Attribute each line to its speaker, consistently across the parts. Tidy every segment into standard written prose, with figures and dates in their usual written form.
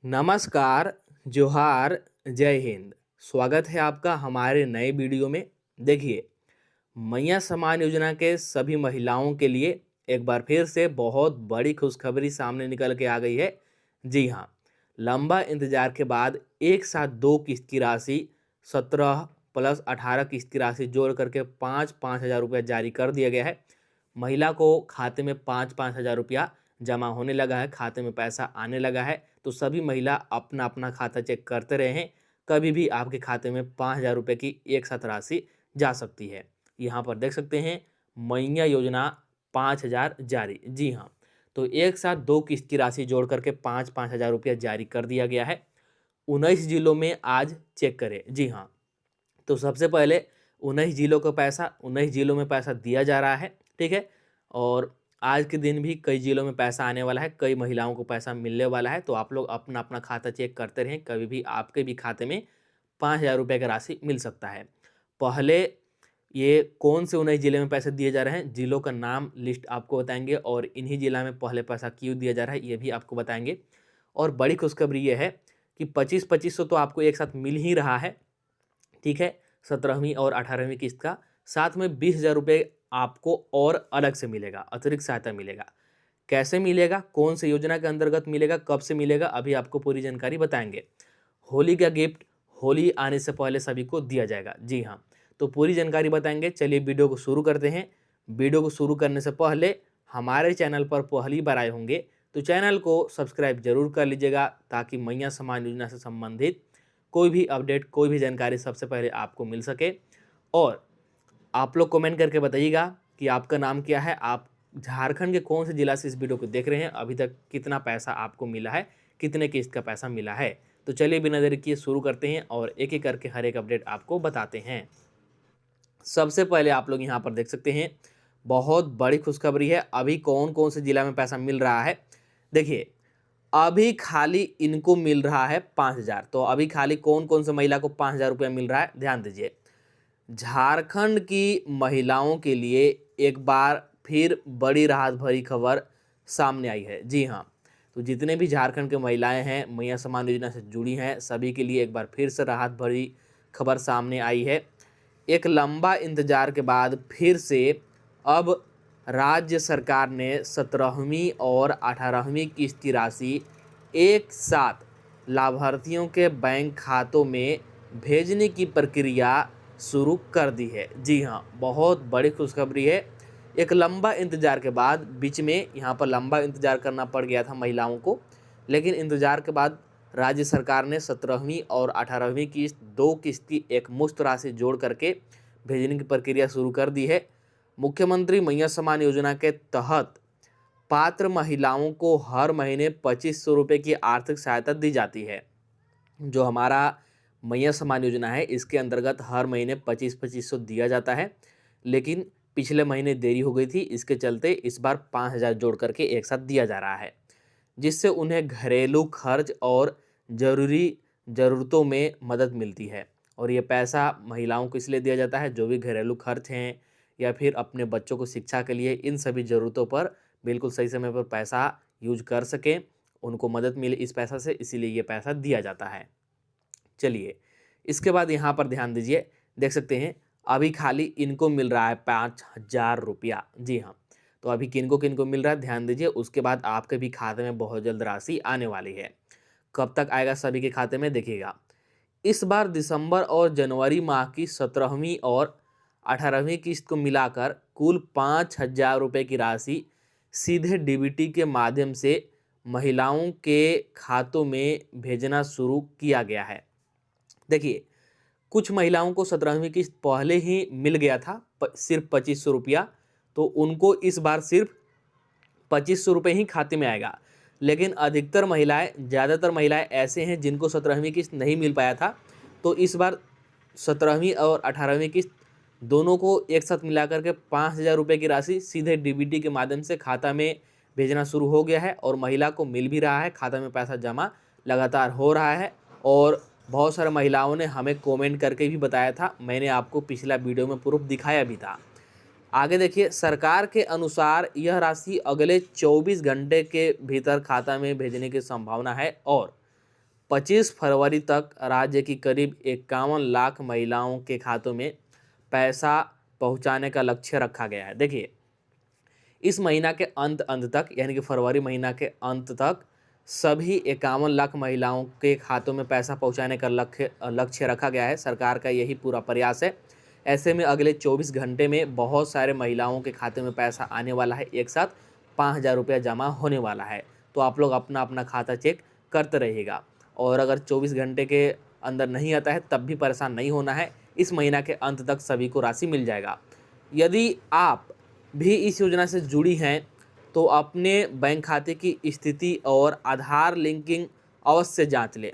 Speaker 1: नमस्कार, जोहार, जय हिंद। स्वागत है आपका हमारे नए वीडियो में। देखिए, मैया सम्मान योजना के सभी महिलाओं के लिए एक बार फिर से बहुत बड़ी खुशखबरी सामने निकल के आ गई है। जी हाँ, लंबा इंतजार के बाद एक साथ दो किस्त की राशि 17 प्लस 18 किस्त की राशि जोड़ करके 5-5 हज़ार रुपया जारी कर दिया गया है। महिला को खाते में 5-5 हज़ार रुपया जमा होने लगा है, खाते में पैसा आने लगा है। तो सभी महिला अपना अपना खाता चेक करते रहे हैं। कभी भी आपके खाते में 5 हज़ार रुपये की एक साथ राशि जा सकती है। यहाँ पर देख सकते हैं, मैया योजना 5 हज़ार जारी। जी हाँ, तो एक साथ दो किस्त की राशि जोड़ करके 5-5 हज़ार रुपया जारी कर दिया गया है। 19 जिलों में आज चेक करें। जी हाँ, तो सबसे पहले 19 जिलों में पैसा दिया जा रहा है। ठीक है, और आज के दिन भी कई जिलों में पैसा आने वाला है, कई महिलाओं को पैसा मिलने वाला है। तो आप लोग अपना अपना खाता चेक करते रहें, कभी भी आपके भी खाते में 5 हज़ार रुपये की राशि मिल सकता है। पहले ये कौन से 19 जिले में पैसे दिए जा रहे हैं, जिलों का नाम लिस्ट आपको बताएंगे और इन्हीं जिला में पहले पैसा क्यों दिया जा रहा है ये भी आपको बताएंगे। और बड़ी खुशखबरी ये है कि 25-25 तो आपको एक साथ मिल ही रहा है। ठीक है, 17वीं और 18वीं किस्त का, साथ में 20 हज़ार रुपये आपको और अलग से मिलेगा, अतिरिक्त सहायता मिलेगा। कैसे मिलेगा, कौन से योजना के अंतर्गत मिलेगा, कब से मिलेगा, अभी आपको पूरी जानकारी बताएंगे। होली का गिफ्ट होली आने से पहले सभी को दिया जाएगा। जी हाँ, तो पूरी जानकारी बताएंगे। चलिए वीडियो को शुरू करते हैं। वीडियो को शुरू करने से पहले हमारे चैनल पर पहली बार आए होंगे तो चैनल को सब्सक्राइब जरूर कर लीजिएगा, ताकि मैया सम्मान योजना से संबंधित कोई भी अपडेट, कोई भी जानकारी सबसे पहले आपको मिल सके। और आप लोग कमेंट करके बताइएगा कि आपका नाम क्या है, आप झारखंड के कौन से जिला से इस वीडियो को देख रहे हैं, अभी तक कितना पैसा आपको मिला है, कितने किस्त का पैसा मिला है। तो चलिए बिना देरी किए शुरू करते हैं और एक एक करके हर एक अपडेट आपको बताते हैं। सबसे पहले आप लोग यहाँ पर देख सकते हैं, बहुत बड़ी खुशखबरी है। अभी कौन कौन से जिला में पैसा मिल रहा है, देखिए। अभी खाली इनको मिल रहा है 5 हज़ार। तो अभी खाली कौन कौन से महिला को 5 हज़ार रुपया मिल रहा है, ध्यान दीजिए। झारखंड की महिलाओं के लिए एक बार फिर बड़ी राहत भरी खबर सामने आई है। जी हाँ, तो जितने भी झारखंड के महिलाएं हैं, मैया सम्मान योजना से जुड़ी हैं, सभी के लिए एक बार फिर से राहत भरी खबर सामने आई है। एक लंबा इंतजार के बाद फिर से अब राज्य सरकार ने 17वीं और 18वीं किस्त की राशि एक साथ लाभार्थियों के बैंक खातों में भेजने की प्रक्रिया शुरू कर दी है। जी हाँ, बहुत बड़ी खुशखबरी है। एक लंबा इंतजार के बाद, बीच में यहाँ पर लंबा इंतजार करना पड़ गया था महिलाओं को, लेकिन इंतजार के बाद राज्य सरकार ने 17वीं और 18वीं किस्त, दो किस्त की एक मुश्त राशि जोड़ करके भेजने की प्रक्रिया शुरू कर दी है। मुख्यमंत्री मैया सम्मान योजना के तहत पात्र महिलाओं को हर महीने 2500 रुपये की आर्थिक सहायता दी जाती है। जो हमारा मैया सम्मान योजना है, इसके अंतर्गत हर महीने 25-2500 दिया जाता है, लेकिन पिछले महीने देरी हो गई थी, इसके चलते इस बार 5 हज़ार जोड़ करके एक साथ दिया जा रहा है, जिससे उन्हें घरेलू खर्च और ज़रूरी ज़रूरतों में मदद मिलती है। और ये पैसा महिलाओं को इसलिए दिया जाता है जो भी घरेलू खर्च हैं, या फिर अपने बच्चों को शिक्षा के लिए, इन सभी ज़रूरतों पर बिल्कुल सही समय पर पैसा यूज कर सकें, उनको मदद मिले इस पैसा से, इसीलिए ये पैसा दिया जाता है। चलिए, इसके बाद यहाँ पर ध्यान दीजिए, देख सकते हैं अभी खाली इनको मिल रहा है 5 हज़ार रुपया। जी हाँ, तो अभी किनको किनको मिल रहा है ध्यान दीजिए। उसके बाद आपके भी खाते में बहुत जल्द राशि आने वाली है। कब तक आएगा सभी के खाते में, देखिएगा। इस बार दिसंबर और जनवरी माह की 17वीं और 18वीं किस्त को मिलाकर कुल 5 हज़ार रुपये की राशि सीधे डीबीटी के माध्यम से महिलाओं के खातों में भेजना शुरू किया गया है। देखिए, कुछ महिलाओं को 17वीं किस्त पहले ही मिल गया था, सिर्फ 2500 रुपया, तो उनको इस बार सिर्फ 2500 रुपये ही खाते में आएगा। लेकिन अधिकतर महिलाएं, ज़्यादातर महिलाएं ऐसे हैं जिनको 17वीं किस्त नहीं मिल पाया था, तो इस बार 17वीं और 18वीं किस्त दोनों को एक साथ मिलाकर के 5000 रुपये की राशि सीधे डीबीटी के माध्यम से खाता में भेजना शुरू हो गया है, और महिला को मिल भी रहा है, खाता में पैसा जमा लगातार हो रहा है। और बहुत सारे महिलाओं ने हमें कमेंट करके भी बताया था, मैंने आपको पिछला वीडियो में प्रूफ दिखाया भी था। आगे देखिए, सरकार के अनुसार यह राशि अगले 24 घंटे के भीतर खाता में भेजने की संभावना है, और 25 फरवरी तक राज्य की करीब 51 लाख महिलाओं के खातों में पैसा पहुंचाने का लक्ष्य रखा गया है। देखिए, इस महीना के अंत तक यानी कि फरवरी महीना के अंत तक सभी 51 लाख महिलाओं के खातों में पैसा पहुंचाने का लक्ष्य रखा गया है। सरकार का यही पूरा प्रयास है। ऐसे में अगले 24 घंटे में बहुत सारे महिलाओं के खाते में पैसा आने वाला है। एक साथ 5,000 रुपया जमा होने वाला है। तो आप लोग अपना अपना खाता चेक करते रहिएगा। और अगर 24 घंटे के अंदर नहीं आता है तब भी परेशान नहीं होना है। इस महीना के अंत तक सभी को राशि मिल जाएगा। यदि आप भी इस योजना से जुड़ी हैं तो अपने बैंक खाते की स्थिति और आधार लिंकिंग अवश्य जांच लें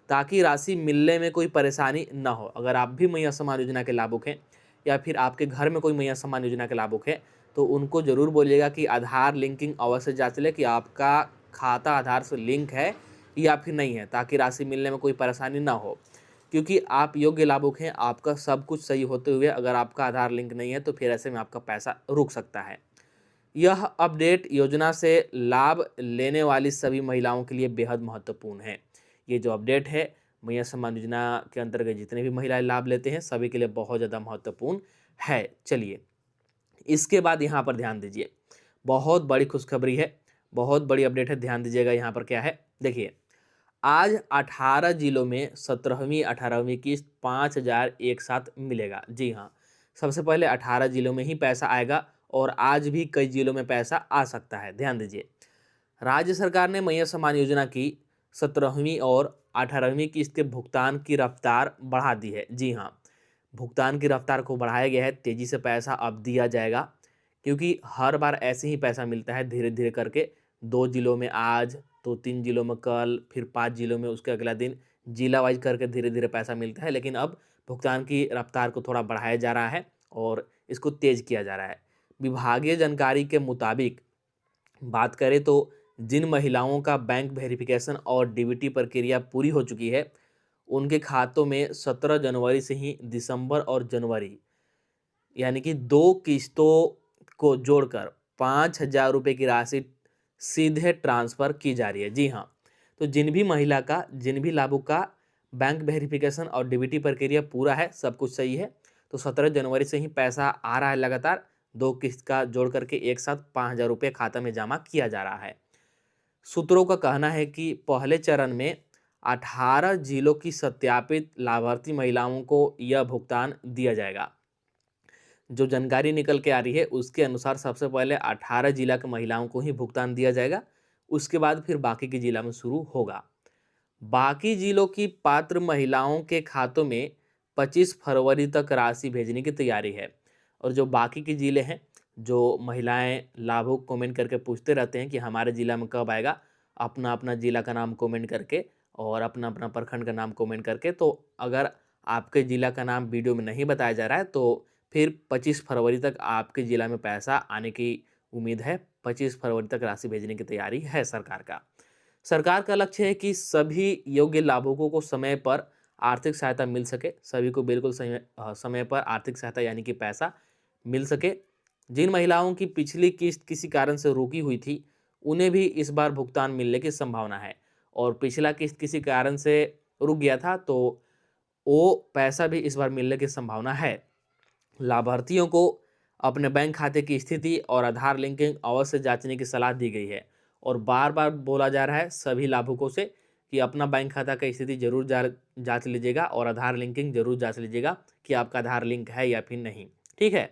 Speaker 1: ताकि राशि मिलने में कोई परेशानी न हो। अगर आप भी मैया सम्मान योजना के लाभुक हैं या फिर आपके घर में कोई मैया सम्मान योजना के लाभुक है तो उनको ज़रूर बोलिएगा कि आधार लिंकिंग अवश्य जांच लें कि आपका खाता आधार से लिंक है या फिर नहीं है, ताकि राशि मिलने में कोई परेशानी ना हो। क्योंकि आप योग्य लाभुक हैं, आपका सब कुछ सही होते हुए अगर आपका आधार लिंक नहीं है तो फिर ऐसे में आपका पैसा रुक सकता है। यह अपडेट योजना से लाभ लेने वाली सभी महिलाओं के लिए बेहद महत्वपूर्ण है। ये जो अपडेट है मैया सम्मान योजना के अंतर्गत जितने भी महिलाएं लाभ लेते हैं सभी के लिए बहुत ज़्यादा महत्वपूर्ण है। चलिए, इसके बाद यहाँ पर ध्यान दीजिए, बहुत बड़ी खुशखबरी है, बहुत बड़ी अपडेट है। ध्यान दीजिएगा यहाँ पर क्या है। देखिए, आज 18 जिलों में 17वीं 18वीं किस्त 5,000 एक साथ मिलेगा। जी हाँ, सबसे पहले 18 जिलों में ही पैसा आएगा और आज भी कई जिलों में पैसा आ सकता है। ध्यान दीजिए, राज्य सरकार ने मैया सम्मान योजना की 17वीं और 18वीं किस्त के भुगतान की रफ्तार बढ़ा दी है। जी हाँ, भुगतान की रफ्तार को बढ़ाया गया है। तेज़ी से पैसा अब दिया जाएगा क्योंकि हर बार ऐसे ही पैसा मिलता है धीरे धीरे करके। 2 जिलों में आज, तो 3 जिलों में कल, फिर 5 जिलों में उसके अगला दिन, जिला वाइज करके धीरे धीरे पैसा मिलता है। लेकिन अब भुगतान की रफ्तार को थोड़ा बढ़ाया जा रहा है और इसको तेज़ किया जा रहा है। विभागीय जानकारी के मुताबिक बात करें तो जिन महिलाओं का बैंक वेरिफिकेशन और डीबीटी प्रक्रिया पूरी हो चुकी है उनके खातों में 17 जनवरी से ही दिसंबर और जनवरी यानी कि 2 किस्तों को जोड़कर 5,000 रुपये की राशि सीधे ट्रांसफ़र की जा रही है। जी हाँ, तो जिन भी लाभुक का बैंक वेरिफिकेशन और डीबीटी प्रक्रिया पूरा है, सब कुछ सही है, तो 17 जनवरी से ही पैसा आ रहा है लगातार। 2 किस्त का जोड़ करके एक साथ 5,000 रुपये खाता में जमा किया जा रहा है। सूत्रों का कहना है कि पहले चरण में 18 जिलों की सत्यापित लाभार्थी महिलाओं को यह भुगतान दिया जाएगा। जो जानकारी निकल के आ रही है उसके अनुसार सबसे पहले 18 जिला की महिलाओं को ही भुगतान दिया जाएगा, उसके बाद फिर बाकी के जिला में शुरू होगा। बाकी जिलों की पात्र महिलाओं के खातों में 25 फरवरी तक राशि भेजने की तैयारी है। और जो बाकी के जिले हैं, जो महिलाएं लाभुक कमेंट करके पूछते रहते हैं कि हमारे ज़िला में कब आएगा, अपना अपना ज़िला का नाम कमेंट करके और अपना अपना प्रखंड का नाम कमेंट करके, तो अगर आपके ज़िला का नाम वीडियो में नहीं बताया जा रहा है तो फिर 25 फरवरी तक आपके ज़िला में पैसा आने की उम्मीद है। 25 फरवरी तक राशि भेजने की तैयारी है सरकार का। सरकार का लक्ष्य है कि सभी योग्य लाभुकों को समय पर आर्थिक सहायता मिल सके। सभी को बिल्कुल समय पर आर्थिक सहायता यानी कि पैसा मिल सके। जिन महिलाओं की पिछली किस्त किसी कारण से रुकी हुई थी उन्हें भी इस बार भुगतान मिलने की संभावना है। और पिछला किस्त किसी कारण से रुक गया था तो वो पैसा भी इस बार मिलने की संभावना है। लाभार्थियों को अपने बैंक खाते की स्थिति और आधार लिंकिंग अवश्य जांचने की सलाह दी गई है। और बार बार बोला जा रहा है सभी लाभुकों से कि अपना बैंक खाता का स्थिति जरूर जांच लीजिएगा और आधार लिंकिंग जरूर जांच लीजिएगा कि आपका आधार लिंक है या फिर नहीं। ठीक है,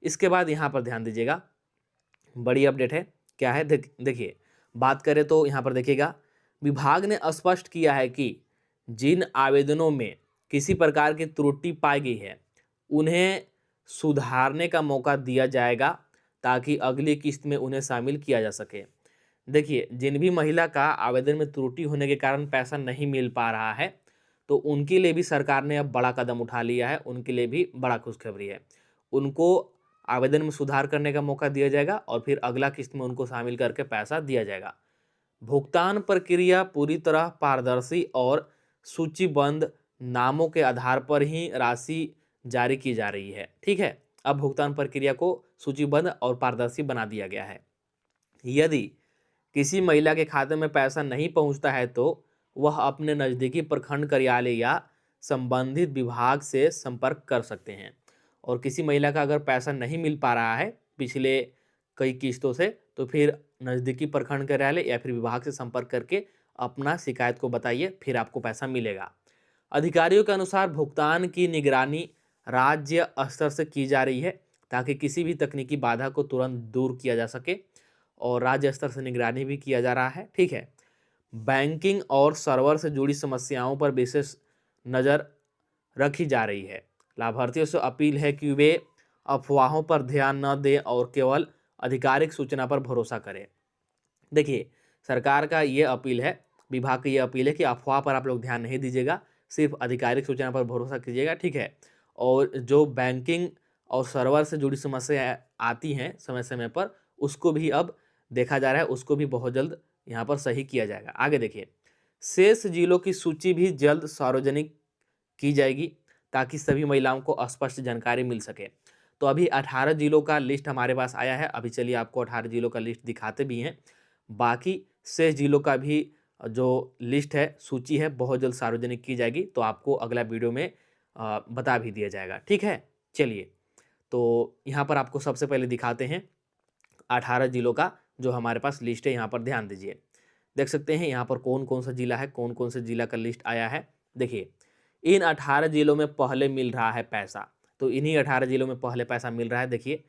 Speaker 1: इसके बाद यहाँ पर ध्यान दीजिएगा, बड़ी अपडेट है। क्या है देखिए, बात करें तो यहाँ पर देखिएगा, विभाग ने स्पष्ट किया है कि जिन आवेदनों में किसी प्रकार की त्रुटि पाई गई है उन्हें सुधारने का मौका दिया जाएगा ताकि अगली किस्त में उन्हें शामिल किया जा सके। देखिए, जिन भी महिला का आवेदन में त्रुटि होने के कारण पैसा नहीं मिल पा रहा है तो उनके लिए भी सरकार ने अब बड़ा कदम उठा लिया है। उनके लिए भी बड़ा खुशखबरी है। उनको आवेदन में सुधार करने का मौका दिया जाएगा और फिर अगला किस्त में उनको शामिल करके पैसा दिया जाएगा। भुगतान प्रक्रिया पूरी तरह पारदर्शी और सूचीबद्ध नामों के आधार पर ही राशि जारी की जा रही है। ठीक है, अब भुगतान प्रक्रिया को सूचीबद्ध और पारदर्शी बना दिया गया है। यदि किसी महिला के खाते में पैसा नहीं पहुंचता है तो वह अपने नज़दीकी प्रखंड कार्यालय या संबंधित विभाग से संपर्क कर सकते हैं। और किसी महिला का अगर पैसा नहीं मिल पा रहा है पिछले कई किस्तों से, तो फिर नज़दीकी प्रखंड कार्यालय या फिर विभाग से संपर्क करके अपना शिकायत को बताइए, फिर आपको पैसा मिलेगा। अधिकारियों के अनुसार भुगतान की निगरानी राज्य स्तर से की जा रही है ताकि किसी भी तकनीकी बाधा को तुरंत दूर किया जा सके, और राज्य स्तर से निगरानी भी किया जा रहा है। ठीक है। बैंकिंग और सर्वर से जुड़ी समस्याओं पर विशेष नज़र रखी जा रही है। लाभार्थियों से अपील है कि वे अफवाहों पर ध्यान न दें और केवल आधिकारिक सूचना पर भरोसा करें। देखिए, सरकार का ये अपील है, विभाग की ये अपील है कि अफवाह पर आप लोग ध्यान नहीं दीजिएगा, सिर्फ आधिकारिक सूचना पर भरोसा कीजिएगा। ठीक है। और जो बैंकिंग और सर्वर से जुड़ी समस्याएं आती हैं समय समय पर, उसको भी अब देखा जा रहा है, उसको भी बहुत जल्द यहाँ पर सही किया जाएगा। आगे देखिए, शेष जिलों की सूची भी जल्द सार्वजनिक की जाएगी ताकि सभी महिलाओं को स्पष्ट जानकारी मिल सके। तो अभी 18 जिलों का लिस्ट हमारे पास आया है। अभी चलिए आपको 18 जिलों का लिस्ट दिखाते भी हैं। बाकी शेष जिलों का भी जो लिस्ट है, सूची है, बहुत जल्द सार्वजनिक की जाएगी, तो आपको अगला वीडियो में बता भी दिया जाएगा। ठीक है। चलिए, तो यहाँ पर आपको सबसे पहले दिखाते हैं 18 जिलों का जो हमारे पास लिस्ट है। यहाँ पर ध्यान दीजिए, देख सकते हैं यहाँ पर कौन कौन सा जिला है, कौन कौन से जिला का लिस्ट आया है। देखिए, इन 18 जिलों में पहले मिल रहा है पैसा, तो इन्हीं 18 जिलों में पहले पैसा मिल रहा है। देखिए,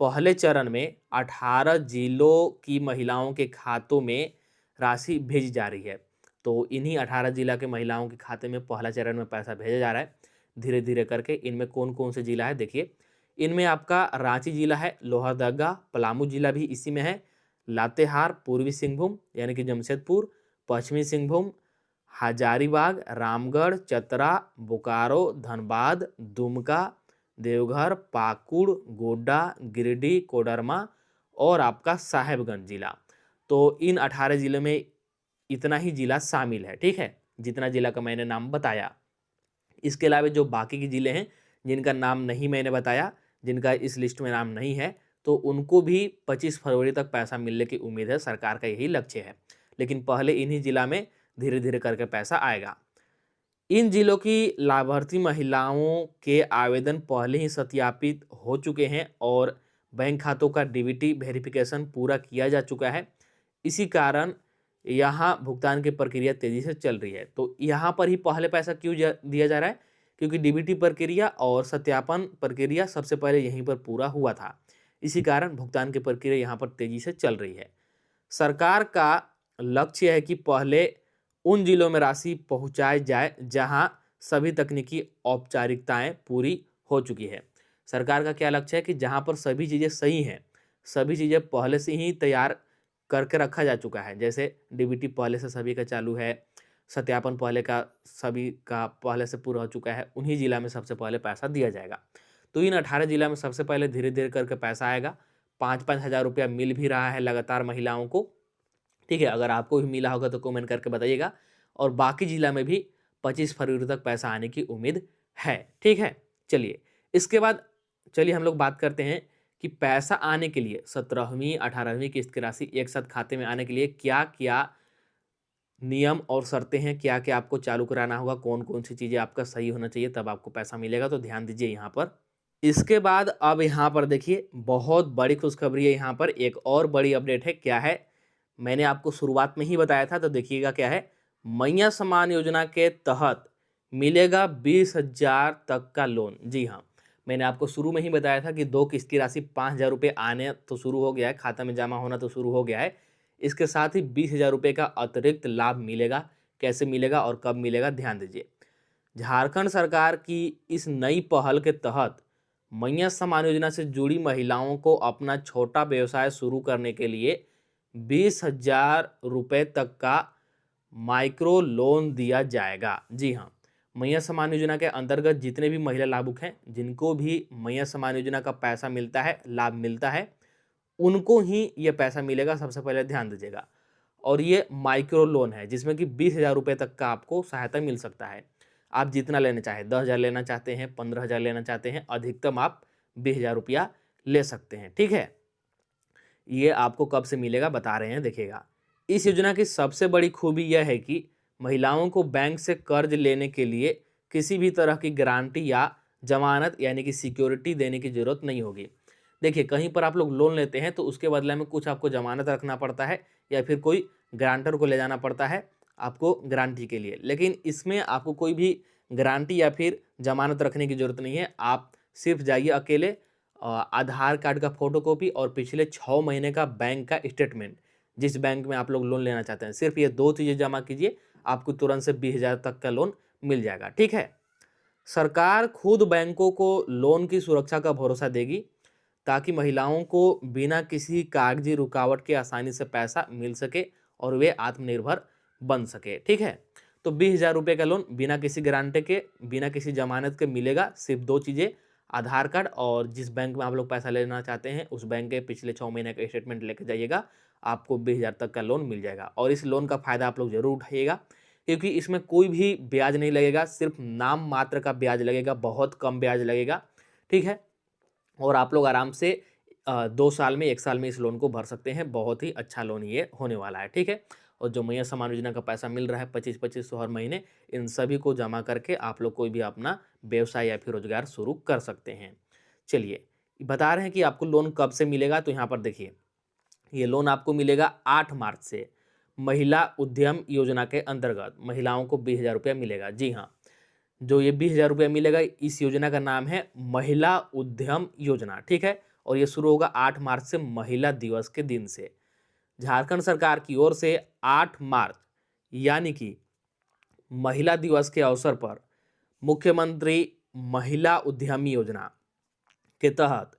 Speaker 1: पहले चरण में 18 जिलों की महिलाओं के खातों में राशि भेजी जा रही है। तो इन्हीं 18 जिला के महिलाओं के खाते में पहला चरण में पैसा भेजा जा रहा है धीरे धीरे करके। इनमें कौन कौन से जिला है देखिए, इनमें आपका रांची जिला है, लोहरदगा, पलामू जिला भी इसी में है, लातेहार, पूर्वी सिंहभूम यानी कि जमशेदपुर, पश्चिमी सिंहभूम, हजारीबाग, रामगढ़, चतरा, बोकारो, धनबाद, दुमका, देवघर, पाकुड़, गोड्डा, गिरिडीह, कोडरमा और आपका साहेबगंज जिला। तो इन 18 जिलों में इतना ही जिला शामिल है। ठीक है, जितना जिला का मैंने नाम बताया। इसके अलावा जो बाकी के जिले हैं जिनका नाम नहीं मैंने बताया, जिनका इस लिस्ट में नाम नहीं है, तो उनको भी 25 फरवरी तक पैसा मिलने की उम्मीद है। सरकार का यही लक्ष्य है, लेकिन पहले इन्हीं जिला में धीरे धीरे करके पैसा आएगा। इन जिलों की लाभार्थी महिलाओं के आवेदन पहले ही सत्यापित हो चुके हैं और बैंक खातों का डीबीटी वेरिफिकेशन पूरा किया जा चुका है। इसी कारण यहाँ भुगतान की प्रक्रिया तेजी से चल रही है। तो यहाँ पर ही पहले पैसा क्यों दिया जा रहा है? क्योंकि डीबीटी प्रक्रिया और सत्यापन प्रक्रिया सबसे पहले यहीं पर पूरा हुआ था। इसी कारण भुगतान की प्रक्रिया यहाँ पर तेजी से चल रही है। सरकार का लक्ष्य है कि पहले उन जिलों में राशि पहुंचाई जाए जहां सभी तकनीकी औपचारिकताएं पूरी हो चुकी है। सरकार का क्या लक्ष्य है कि जहां पर सभी चीज़ें सही हैं, सभी चीज़ें पहले से ही तैयार करके रखा जा चुका है, जैसे डीबीटी पहले से सभी का चालू है, सत्यापन पहले का सभी का पहले से पूरा हो चुका है, उन्हीं जिला में सबसे पहले पैसा दिया जाएगा। तो इन 18 जिला में सबसे पहले धीरे धीरे करके पैसा आएगा। 5-5 हज़ार रुपया मिल भी रहा है लगातार महिलाओं को। ठीक है, अगर आपको भी मिला होगा तो कमेंट करके बताइएगा। और बाकी जिला में भी 25 फरवरी तक पैसा आने की उम्मीद है। ठीक है। चलिए, इसके बाद चलिए हम लोग बात करते हैं कि पैसा आने के लिए 17वीं 18वीं किस्त की राशि एक साथ खाते में आने के लिए क्या क्या नियम और शर्तें हैं, क्या क्या आपको चालू कराना होगा, कौन कौन सी चीज़ें आपका सही होना चाहिए तब आपको पैसा मिलेगा। तो ध्यान दीजिए यहाँ पर। इसके बाद अब यहाँ पर देखिए, बहुत बड़ी खुशखबरी है। यहाँ पर एक और बड़ी अपडेट है। क्या है? मैंने आपको शुरुआत में ही बताया था, तो देखिएगा क्या है। मैया सम्मान योजना के तहत मिलेगा 20,000 तक का लोन। जी हाँ, मैंने आपको शुरू में ही बताया था कि 2 किस्त की राशि 5,000 रुपये आने तो शुरू हो गया है, खाता में जमा होना तो शुरू हो गया है। इसके साथ ही 20,000 रुपये का अतिरिक्त लाभ मिलेगा। कैसे मिलेगा और कब मिलेगा, ध्यान दीजिए। झारखंड सरकार की इस नई पहल के तहत मैया सम्मान योजना से जुड़ी महिलाओं को अपना छोटा व्यवसाय शुरू करने के लिए 20,000 रुपये तक का माइक्रो लोन दिया जाएगा। जी हाँ, मैया सम्मान योजना के अंतर्गत जितने भी महिला लाभुक हैं, जिनको भी मैया सम्मान योजना का पैसा मिलता है, लाभ मिलता है, उनको ही ये पैसा मिलेगा। सबसे पहले ध्यान दीजिएगा। और ये माइक्रो लोन है जिसमें कि 20,000 रुपये तक का आपको सहायता मिल सकता है। आप जितना लेना चाहें, 10,000 लेना चाहते हैं, 15,000 लेना चाहते हैं, अधिकतम आप 20,000 रुपया ले सकते हैं। ठीक है। ये आपको कब से मिलेगा बता रहे हैं, देखिएगा। इस योजना की सबसे बड़ी खूबी यह है कि महिलाओं को बैंक से कर्ज लेने के लिए किसी भी तरह की गारंटी या जमानत यानी कि सिक्योरिटी देने की ज़रूरत नहीं होगी। देखिए, कहीं पर आप लोग लोन लेते हैं तो उसके बदले में कुछ आपको ज़मानत रखना पड़ता है या फिर कोई गारंटर को ले जाना पड़ता है आपको गारंटी के लिए। लेकिन इसमें आपको कोई भी गारंटी या फिर ज़मानत रखने की ज़रूरत नहीं है। आप सिर्फ जाइए अकेले, आधार कार्ड का फ़ोटोकॉपी और पिछले 6 महीने का बैंक का स्टेटमेंट, जिस बैंक में आप लोग लोन लेना चाहते हैं, सिर्फ ये 2 चीज़ें जमा कीजिए, आपको तुरंत से 20,000 तक का लोन मिल जाएगा। ठीक है? सरकार खुद बैंकों को लोन की सुरक्षा का भरोसा देगी ताकि महिलाओं को बिना किसी कागजी रुकावट के आसानी से पैसा मिल सके और वे आत्मनिर्भर बन सके। ठीक है? तो 20,000 रुपये का लोन बिना किसी गारंटी के, बिना किसी जमानत के मिलेगा। सिर्फ 2 चीज़ें, आधार कार्ड और जिस बैंक में आप लोग पैसा लेना चाहते हैं उस बैंक के पिछले 6 महीने का स्टेटमेंट लेके जाइएगा, आपको 20,000 तक का लोन मिल जाएगा। और इस लोन का फ़ायदा आप लोग ज़रूर उठाइएगा क्योंकि इसमें कोई भी ब्याज नहीं लगेगा, सिर्फ नाम मात्र का ब्याज लगेगा, बहुत कम ब्याज लगेगा। ठीक है? और आप लोग आराम से 2 साल में, 1 साल में इस लोन को भर सकते हैं। बहुत ही अच्छा लोन ये होने वाला है। ठीक है? और जो मैया सम्मान योजना का पैसा मिल रहा है 25-25 हर महीने, इन सभी को जमा करके आप लोग कोई भी अपना व्यवसाय या फिर रोजगार शुरू कर सकते हैं। चलिए, बता रहे हैं कि आपको लोन कब से मिलेगा, तो यहाँ पर देखिए, ये लोन आपको मिलेगा 8 मार्च से। महिला उद्यम योजना के अंतर्गत महिलाओं को 20,000 रुपया मिलेगा। जी हाँ, जो ये 20,000 रुपया मिलेगा, इस योजना का नाम है महिला उद्यम योजना। ठीक है? और ये शुरू होगा 8 मार्च से, महिला दिवस के दिन से। झारखंड सरकार की ओर से 8 मार्च यानी कि महिला दिवस के अवसर पर मुख्यमंत्री महिला उद्यमी योजना के तहत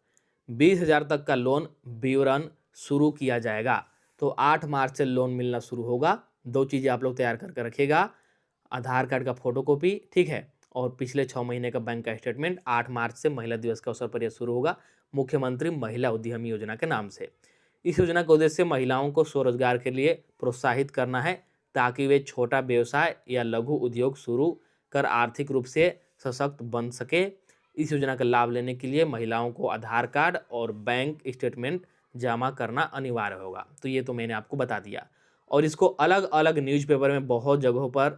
Speaker 1: 20,000 तक का लोन विवरण शुरू किया जाएगा। तो 8 मार्च से लोन मिलना शुरू होगा। 2 चीज़ें आप लोग तैयार करके रखिएगा, आधार कार्ड का फोटोकॉपी, ठीक है, और पिछले 6 महीने का बैंक का स्टेटमेंट। 8 मार्च से महिला दिवस के अवसर पर यह शुरू होगा, मुख्यमंत्री महिला उद्यमी योजना के नाम से। इस योजना का उद्देश्य महिलाओं को स्वरोजगार के लिए प्रोत्साहित करना है ताकि वे छोटा व्यवसाय या लघु उद्योग शुरू कर आर्थिक रूप से सशक्त बन सके। इस योजना का लाभ लेने के लिए महिलाओं को आधार कार्ड और बैंक स्टेटमेंट जमा करना अनिवार्य होगा। तो ये तो मैंने आपको बता दिया। और इसको अलग अलग न्यूज़पेपर में बहुत जगहों पर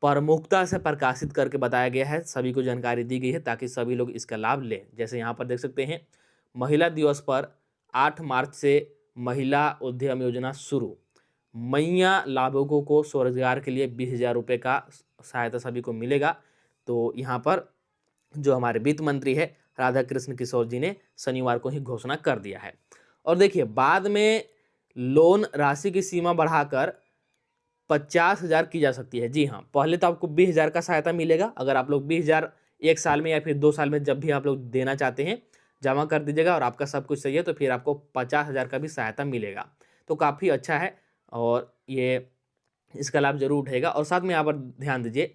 Speaker 1: प्रमुखता से प्रकाशित करके बताया गया है, सभी को जानकारी दी गई है ताकि सभी लोग इसका लाभ लें। जैसे यहाँ पर देख सकते हैं, महिला दिवस पर 8 मार्च से महिला उद्यम योजना शुरू। मैया लाभुकों को स्वरोजगार के लिए 20,000 रुपये का सहायता सभी को मिलेगा। तो यहाँ पर जो हमारे वित्त मंत्री है राधा कृष्ण किशोर जी ने शनिवार को ही घोषणा कर दिया है। और देखिए, बाद में लोन राशि की सीमा बढ़ाकर 50,000 की जा सकती है। जी हाँ, पहले तो आपको 20,000 का सहायता मिलेगा। अगर आप लोग 20,000 1 साल में या फिर 2 साल में जब भी आप लोग देना चाहते हैं जमा कर दीजिएगा और आपका सब कुछ सही है तो फिर आपको 50,000 का भी सहायता मिलेगा। तो काफ़ी अच्छा है और ये इसका लाभ जरूर उठाएगा। और साथ में यहाँ पर ध्यान दीजिए,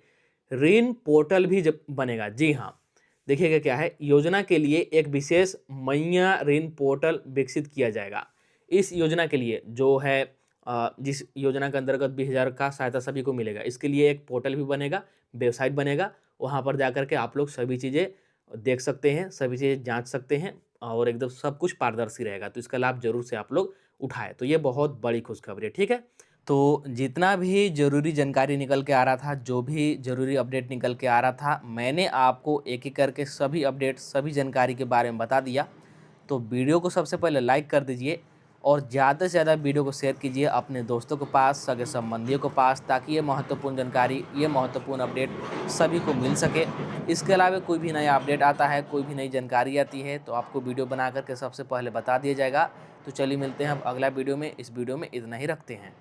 Speaker 1: ऋण पोर्टल भी जब बनेगा। जी हाँ, देखिएगा क्या है, योजना के लिए एक विशेष मैया ऋण पोर्टल विकसित किया जाएगा। इस योजना के लिए जो है जिस योजना के अंतर्गत 20,000 का सहायता सभी को मिलेगा, इसके लिए एक पोर्टल भी बनेगा, वेबसाइट बनेगा। वहाँ पर जाकर के आप लोग सभी चीज़ें देख सकते हैं, सभी चीज़ें जांच सकते हैं और एकदम सब कुछ पारदर्शी रहेगा। तो इसका लाभ जरूर से आप लोग उठाएं। तो ये बहुत बड़ी खुशखबरी है। ठीक है? तो जितना भी ज़रूरी जानकारी निकल के आ रहा था, जो भी ज़रूरी अपडेट निकल के आ रहा था, मैंने आपको एक एक करके सभी अपडेट, सभी जानकारी के बारे में बता दिया। तो वीडियो को सबसे पहले लाइक कर दीजिए और ज़्यादा से ज़्यादा वीडियो को शेयर कीजिए अपने दोस्तों के पास, सगे संबंधियों के पास, ताकि ये महत्वपूर्ण जानकारी, ये महत्वपूर्ण अपडेट सभी को मिल सके। इसके अलावा कोई भी नया अपडेट आता है, कोई भी नई जानकारी आती है तो आपको वीडियो बना करके सबसे पहले बता दिया जाएगा। तो चलिए मिलते हैं अब अगला वीडियो में। इस वीडियो में इतना ही रखते हैं।